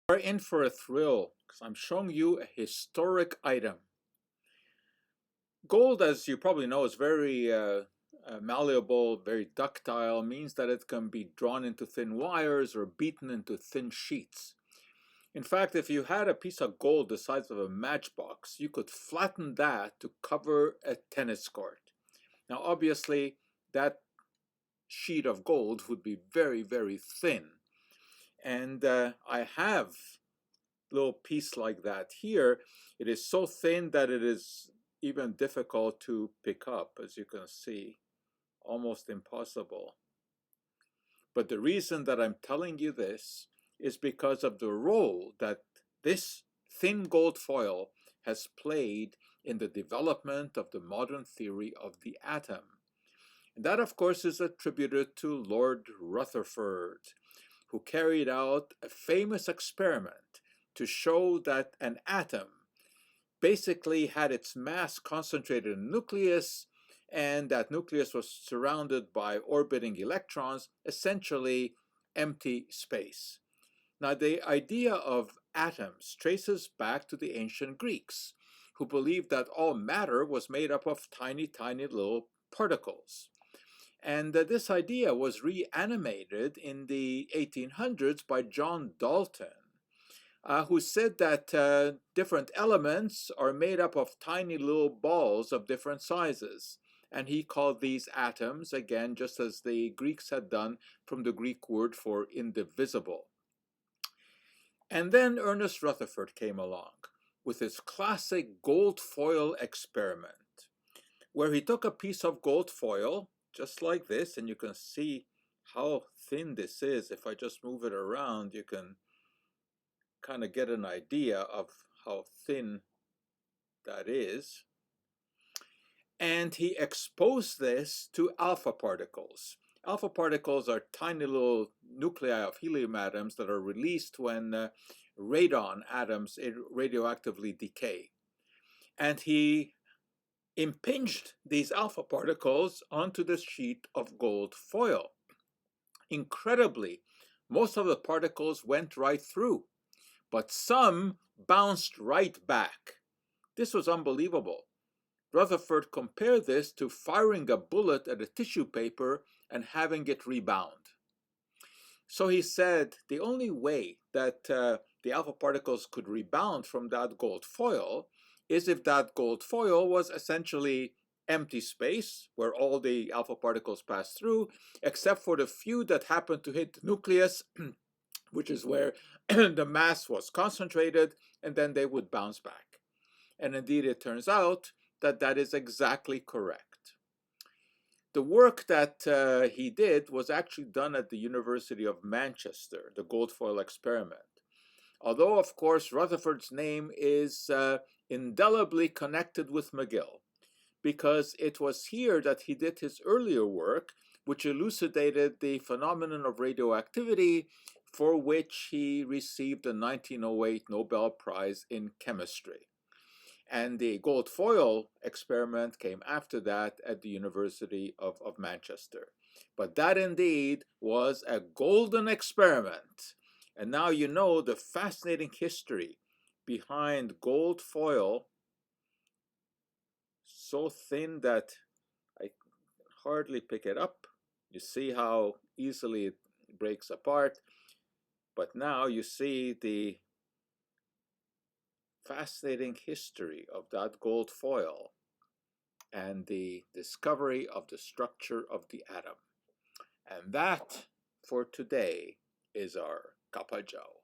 Are in for a thrill because I'm showing you a historic item. Gold, as you probably know, is very malleable, very ductile, means that it can be drawn into thin wires or beaten into thin sheets. In fact, if you had a piece of gold the size of a matchbox, you could flatten that to cover a tennis court. Now, obviously, that sheet of gold would be very, very thin. And I have a little piece like that here. It is so thin that it is even difficult to pick up, as you can see, almost impossible. But the reason that I'm telling you this is because of the role that this thin gold foil has played in the development of the modern theory of the atom. And that, of course, is attributed to Lord Rutherford, who carried out a famous experiment to show that an atom basically had its mass concentrated in a nucleus, and that nucleus was surrounded by orbiting electrons, essentially empty space. Now, the idea of atoms traces back to the ancient Greeks, who believed that all matter was made up of tiny, tiny little particles. And this idea was reanimated in the 1800s by John Dalton, who said that different elements are made up of tiny little balls of different sizes. And he called these atoms, again, just as the Greeks had done, from the Greek word for indivisible. And then Ernest Rutherford came along with his classic gold foil experiment, where he took a piece of gold foil, just like this, and you can see how thin this is. If I just move it around, you can kind of get an idea of how thin that is. And he exposed this to alpha particles. Alpha particles are tiny little nuclei of helium atoms that are released when radon atoms radioactively decay. And he impinged these alpha particles onto the sheet of gold foil. Incredibly, most of the particles went right through, but some bounced right back. This was unbelievable. Rutherford compared this to firing a bullet at a tissue paper and having it rebound. So he said the only way that the alpha particles could rebound from that gold foil is if that gold foil was essentially empty space where all the alpha particles pass through, except for the few that happened to hit the nucleus, which is where the mass was concentrated, and then they would bounce back. And indeed, it turns out that that is exactly correct. The work that he did was actually done at the University of Manchester, the gold foil experiment. Although, of course, Rutherford's name is indelibly connected with McGill, because it was here that he did his earlier work, which elucidated the phenomenon of radioactivity, for which he received the 1908 Nobel Prize in Chemistry. And the gold foil experiment came after that at the University of Manchester. But that indeed was a golden experiment. And now you know the fascinating history behind gold foil, so thin that I can hardly pick it up. You see how easily it breaks apart. But now you see the fascinating history of that gold foil and the discovery of the structure of the atom. And that, for today, is our Kappa Joe.